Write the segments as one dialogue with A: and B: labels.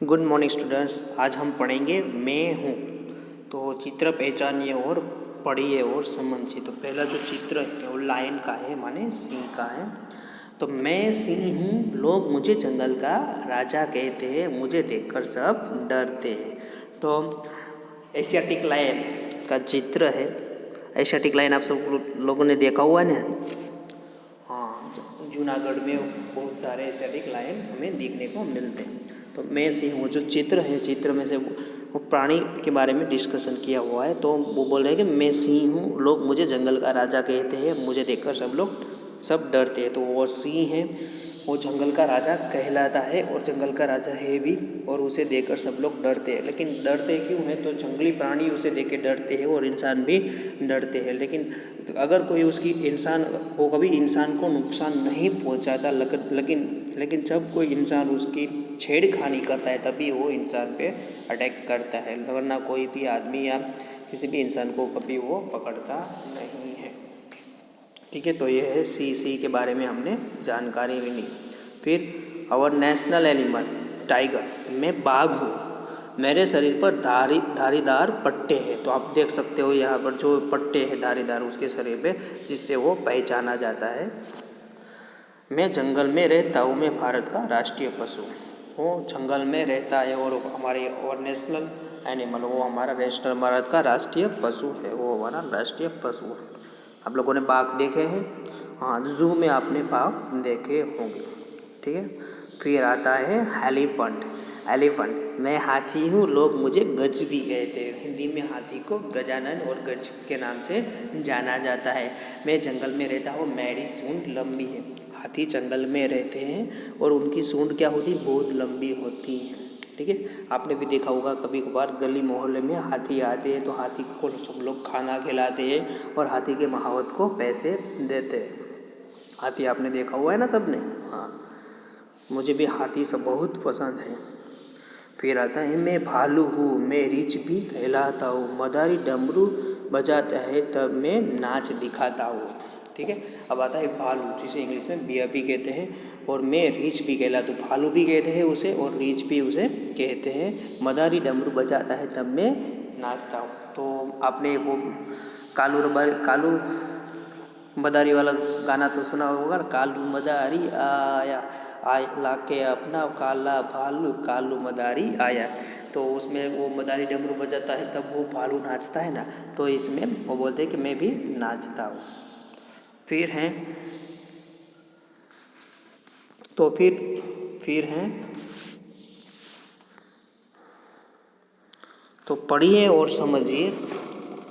A: Good morning students. आज हम पढ़ेंगे मैं हूँ। तो चित्र पहचानिए और पढ़िए और समझिए। तो पहला जो चित्र है वो लायन का है, माने सिंह का है। तो मैं सिंह हूँ, लोग मुझे जंगल का राजा कहते हैं, मुझे देखकर सब डरते हैं। तो एशियाटिक लायन का चित्र है। एशियाटिक लायन आप सब लोगों ने देखा हुआ है ना। हाँ, जूनागढ़ में बहुत सारे एशियाटिक लायन हमें देखने को मिलते हैं। तो मैं सिंह, वो जो चित्र है, चित्र में से वो प्राणी के बारे में डिस्कशन किया हुआ है। तो वो बोल रहे हैं कि मैं सिंह हूँ, लोग मुझे जंगल का राजा कहते हैं, मुझे देखकर सब डरते हैं। तो वो सिंह है, वो जंगल का राजा कहलाता है और जंगल का राजा है भी, और उसे देखकर सब लोग डरते हैं। लेकिन डरते क्यों हैं? तो जंगली प्राणी उसे देख के डरते हैं और इंसान भी डरते हैं। लेकिन अगर कोई उसकी इंसान वो कभी इंसान को नुकसान नहीं पहुंचाता, लेकिन जब कोई इंसान उसकी छेड़खानी करता है तभी वो इंसान पे अटैक करता है, वरना कोई भी आदमी या किसी भी इंसान को कभी वो पकड़ता नहीं है। ठीक है, तो ये है सी के बारे में हमने जानकारी भी ली। फिर आवर नेशनल एनिमल टाइगर, मैं बाघ हूँ, मेरे शरीर पर धारीदार पट्टे हैं। तो आप देख सकते हो यहाँ पर जो पट्टे हैं धारीदार उसके शरीर पे, जिससे वो पहचाना जाता है। मैं जंगल में रहता हूँ, मैं भारत का राष्ट्रीय पशु। वो जंगल में रहता है और हमारे और नेशनल एनिमल, वो हमारा नेशनल भारत का राष्ट्रीय पशु है, वो हमारा राष्ट्रीय पशु है। आप लोगों ने बाघ देखे हैं? हाँ, जू में आपने बाघ देखे होंगे। ठीक है, फिर आता है एलिफेंट। मैं हाथी हूँ, लोग मुझे गज भी कहते हैं। हिंदी में हाथी को गजानन और गज के नाम से जाना जाता है। मैं जंगल में रहता हूँ, मेरी सूंड लंबी है। हाथी जंगल में रहते हैं और उनकी सूंड क्या होती? बहुत लंबी होती है। ठीक है, आपने भी देखा होगा कभी कभार गली मोहल्ले में हाथी आते हैं तो हाथी को सब लोग खाना खिलाते हैं और हाथी के महावत को पैसे देते हैं। हाथी आपने देखा हुआ है ना सबने? हाँ, मुझे भी हाथी सब बहुत पसंद है। फिर आता है मैं भालू हूँ, मैं रीछ भी कहलाता हूँ, मदारी डमरू बजाता है तब मैं नाच दिखाता हूँ। ठीक है, अब आता है भालू, जिसे इंग्लिश में बियर भी कहते हैं, और मैं रीछ भी कहलाता हूँ। भालू भी कहते हैं उसे और रीछ भी उसे कहते हैं। मदारी डमरू बजाता है तब मैं नाचता हूँ। तो आपने वो कालू मदारी वाला गाना तो सुना होगा ना, कालू मदारी आया आय लाके अपना काला भालू, कालू मदारी आया। तो उसमें वो मदारी डमरू बजाता है तब वो भालू नाचता है ना, तो इसमें वो बोलते हैं कि मैं भी नाचता हूँ। फिर हैं तो फिर हैं तो पढ़िए और समझिए।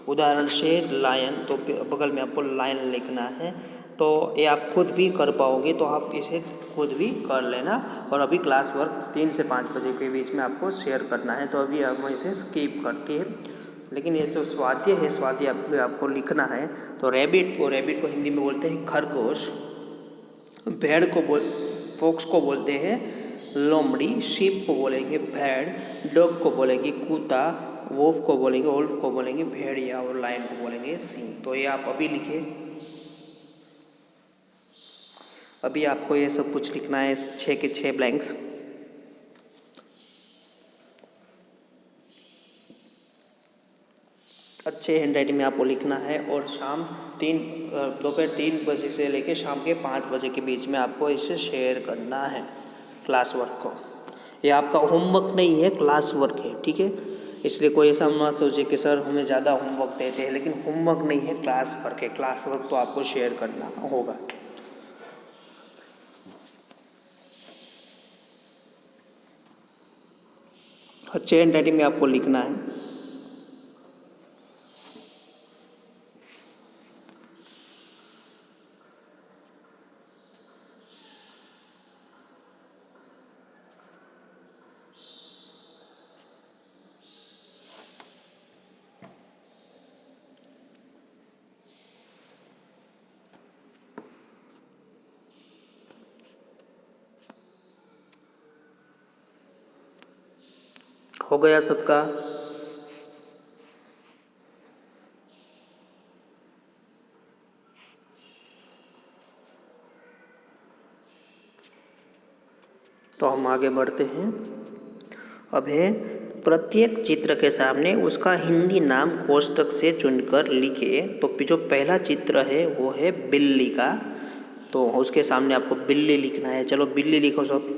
A: उदाहरण से लायन, तो बगल में आपको लायन लिखना है। तो ये आप खुद भी कर पाओगे, तो आप इसे खुद भी कर लेना। और अभी क्लास वर्क 3 से 5 बजे के बीच में आपको शेयर करना है, तो अभी हम इसे स्किप करते हैं। लेकिन ये जो स्वाध्याय है, स्वाध्याय आपको लिखना है। तो रैबिट को हिंदी में बोलते हैं खरगोश, भेड़ को फोक्स को बोलते हैं लोमड़ी, शीप को बोलेंगे भेड़, डॉग को बोलेंगे कुत्ता, वोल्फ को बोलेंगे भेड़िया, और लायन को बोलेंगे सिंह। तो ये आप अभी लिखे। अभी आपको ये सब कुछ लिखना है, 6 के 6 ब्लैंक्स। अच्छे हैंडराइटिंग में आपको लिखना है, और दोपहर 3 बजे से लेकर शाम के 5 बजे के बीच में आपको इसे शेयर करना है क्लास वर्क को। ये आपका होमवर्क नहीं है, क्लास वर्क है। ठीक है, इसलिए कोई ऐसा मत सोचे कि सर हमें ज़्यादा होमवर्क देते हैं, लेकिन होमवर्क नहीं है, क्लास वर्क है। क्लास वर्क तो आपको शेयर करना होगा। अच्छे हैंडराइटिंग में आपको लिखना है। हो गया सबका? तो हम आगे बढ़ते हैं। अब है प्रत्येक चित्र के सामने उसका हिंदी नाम कोष्टक से चुनकर लिखे। तो जो पहला चित्र है वो है बिल्ली का, तो उसके सामने आपको बिल्ली लिखना है। चलो बिल्ली लिखो सब।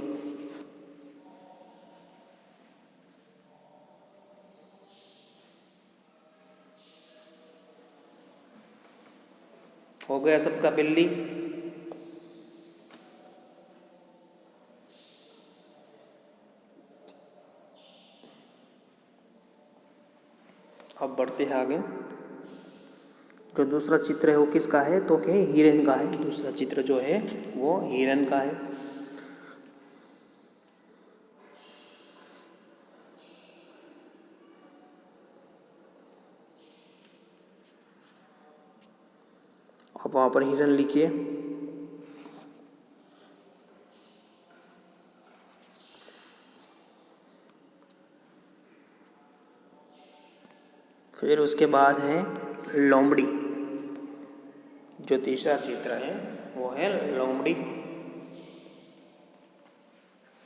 A: हो गया सबका बिल्ली। अब बढ़ते हैं आगे। जो दूसरा चित्र है वो किसका है, तो क्या हिरन का है। दूसरा चित्र जो है वो हिरन का है। आप वहाँ पर हिरन लिखिए। फिर उसके बाद है लोमड़ी। जो तीसरा चित्र है वो है लोमड़ी,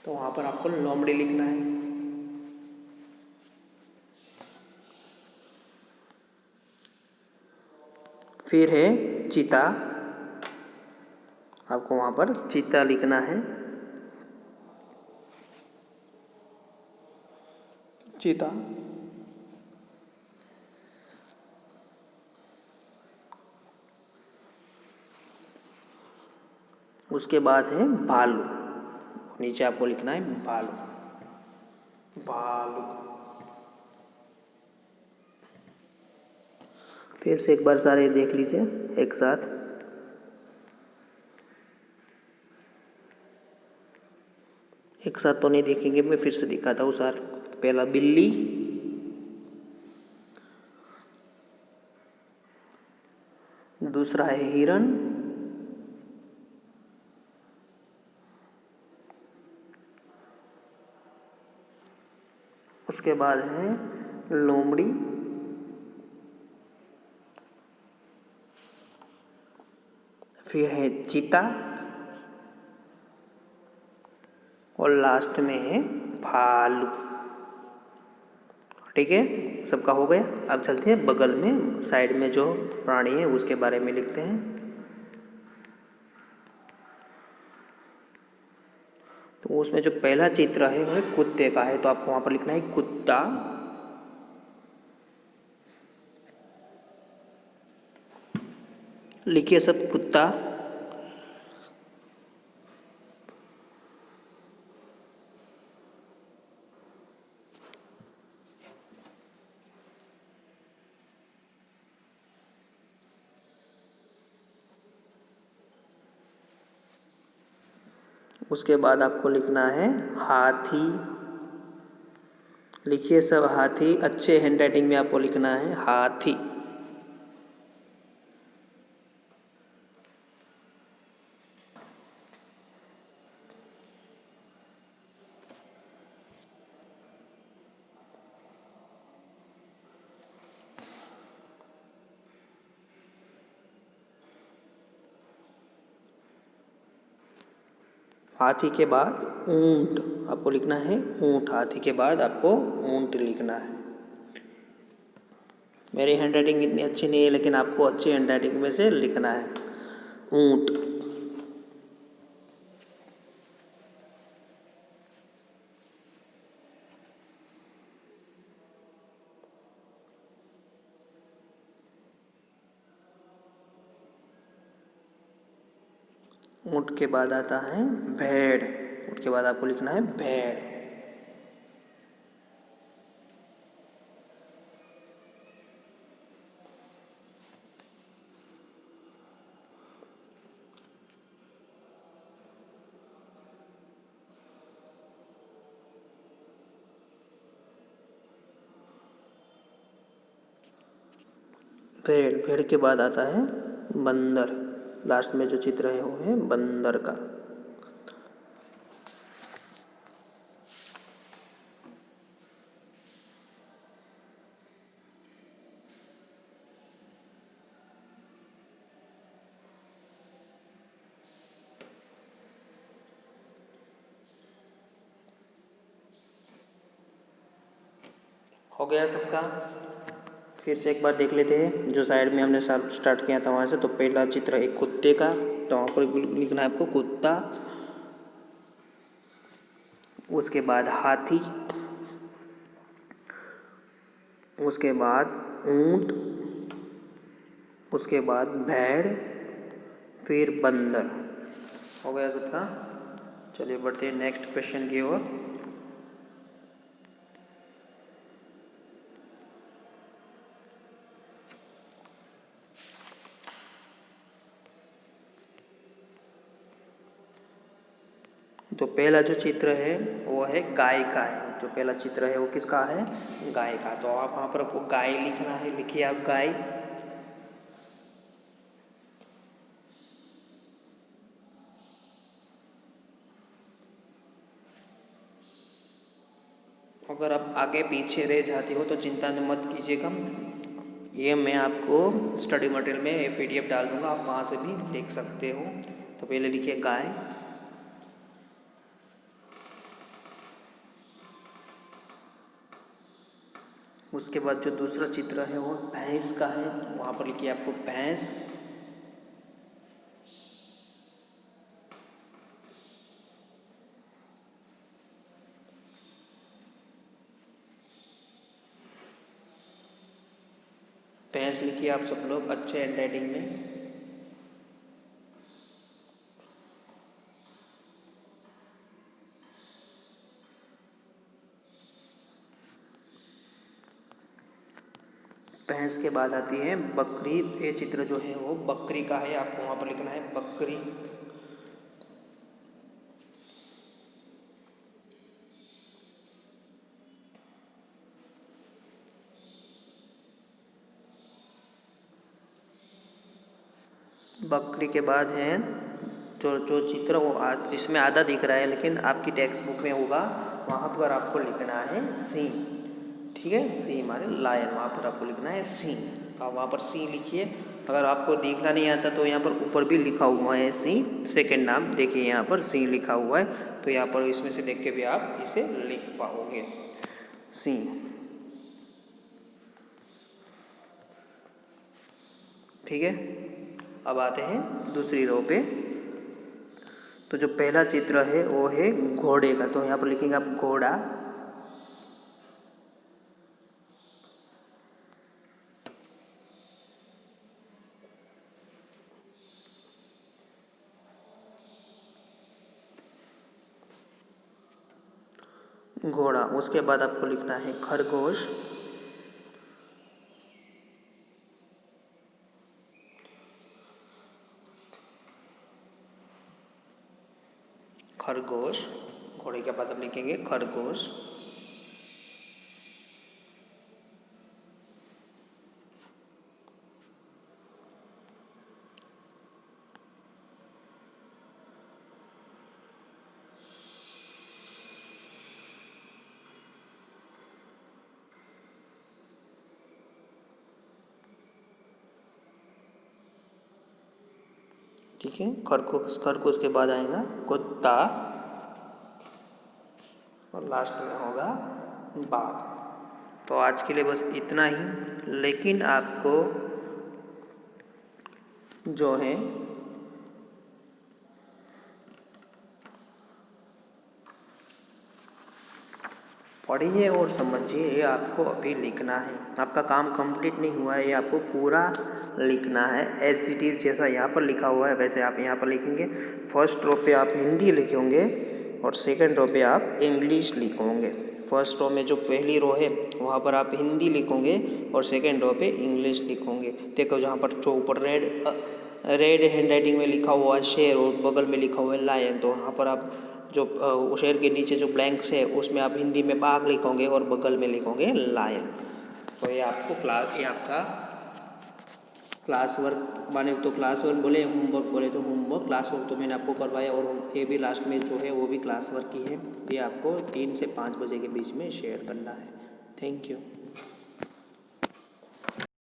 A: तो वहाँ पर आपको लोमड़ी लिखना है। फिर है चीता, आपको वहाँ पर चीता लिखना है। चीता। उसके बाद है भालू, नीचे आपको लिखना है भालू। भालू। फिर से एक बार सारे देख लीजिए एक साथ। एक साथ तो नहीं देखेंगे, मैं फिर से दिखाता हूँ सर। पहला बिल्ली, दूसरा है हिरन, उसके बाद है लोमड़ी, फिर है चीता और लास्ट में है भालू। ठीक है, सबका हो गया। अब चलते हैं बगल में, साइड में जो प्राणी है उसके बारे में लिखते हैं। तो उसमें जो पहला चित्र है वो कुत्ते का है, तो आपको वहाँ पर लिखना है कुत्ता। लिखिए सब कुत्ता। उसके बाद आपको लिखना है हाथी। लिखिए सब हाथी, अच्छे हैंडराइटिंग में आपको लिखना है हाथी। हाथी के बाद ऊंट, आपको लिखना है ऊंट। हाथी के बाद आपको ऊंट लिखना है। मेरी हैंडराइटिंग इतनी अच्छी नहीं है, लेकिन आपको अच्छी हैंडराइटिंग में से लिखना है ऊंट। ऊंट के बाद आता है भेड़। ऊंट के बाद आपको लिखना है भेड़। भेड़। भेड़ के बाद आता है बंदर। लास्ट में जो चित्र है वो है बंदर का। हो गया सबका? फिर से एक बार देख लेते हैं जो साइड में हमने स्टार्ट किया था वहाँ से। तो पहला चित्र एक कुत्ते का, तो वहाँ पर लिखना है आपको कुत्ता। उसके बाद हाथी, उसके बाद ऊंट, उसके बाद भेड़, फिर बंदर। हो गया सबका? चलिए बढ़ते हैं नेक्स्ट क्वेश्चन की ओर। तो पहला जो चित्र है वो है गाय का है। जो पहला चित्र है वो किसका है? गाय का। तो आप वहाँ पर आपको गाय लिखना है, लिखिए आप गाय। अगर आप आगे पीछे रह जाती हो तो चिंता मत कीजिएगा, ये मैं आपको स्टडी मटेरियल में PDF डाल दूँगा, आप वहाँ से भी देख सकते हो। तो पहले लिखिए गाय, उसके बाद जो दूसरा चित्र है वो भैंस का है, वहाँ पर लिखिए आपको भैंस। भैंस लिखिए आप सब लोग अच्छे हैंडराइटिंग में। भैंस के बाद आती है बकरी। ये चित्र जो है वो बकरी का है, आपको वहाँ पर लिखना है बकरी। बकरी के बाद है जो चित्र वो इसमें आधा दिख रहा है, लेकिन आपकी टेक्स्ट बुक में होगा, वहाँ पर आपको लिखना है सिंह। ठीक है, सिंह माने लायन, वहाँ पर आपको लिखना है सिंह। आप वहाँ पर सिंह लिखिए। अगर आपको दिखना नहीं आता तो यहाँ पर ऊपर भी लिखा हुआ है सिंह, सेकंड नाम देखिए यहाँ पर सिंह लिखा हुआ है, तो यहाँ पर इसमें से देख के भी आप इसे लिख पाओगे सिंह। ठीक है, अब आते हैं दूसरी रो पे। तो जो पहला चित्र है वो है घोड़े का, तो यहाँ पर लिखेंगे आप घोड़ा। घोड़ा, उसके बाद आपको लिखना है खरगोश। खरगोश, घोड़े के बाद आप लिखेंगे खरगोश। ठीक है, खरगोश, खरगोश के बाद आएगा कुत्ता और लास्ट में होगा बाघ। तो आज के लिए बस इतना ही, लेकिन आपको जो है पढ़िए और समझिए, ये आपको अभी लिखना है। आपका काम कंप्लीट नहीं हुआ है, ये आपको पूरा लिखना है एज इट इज़, जैसा यहाँ पर लिखा हुआ है वैसे आप यहाँ पर लिखेंगे। फर्स्ट रो पे आप हिंदी लिखेंगे और सेकंड रो पे आप इंग्लिश लिखोगे। फर्स्ट रो में जो पहली रो है वहाँ पर आप हिंदी लिखोगे और सेकंड रो पे इंग्लिश लिखोगे। देखो जहाँ पर जो ऊपर रेड हैंडराइटिंग में लिखा हुआ है शेर और बगल में लिखा हुआ है लायन, तो वहाँ पर आप जो शेर के नीचे जो ब्लैंक्स है उसमें आप हिंदी में बाघ लिखोगे और बगल में लिखोगे लायन। तो ये आपको ये आपका क्लास वर्क, माने तो क्लास वर्क बोले, होमवर्क बोले तो होमवर्क, क्लास वर्क तो मैंने आपको करवाया और ये भी लास्ट में जो है वो भी क्लास वर्क ही है। ये आपको 3 से 5 बजे के बीच में शेयर करना है। Thank you.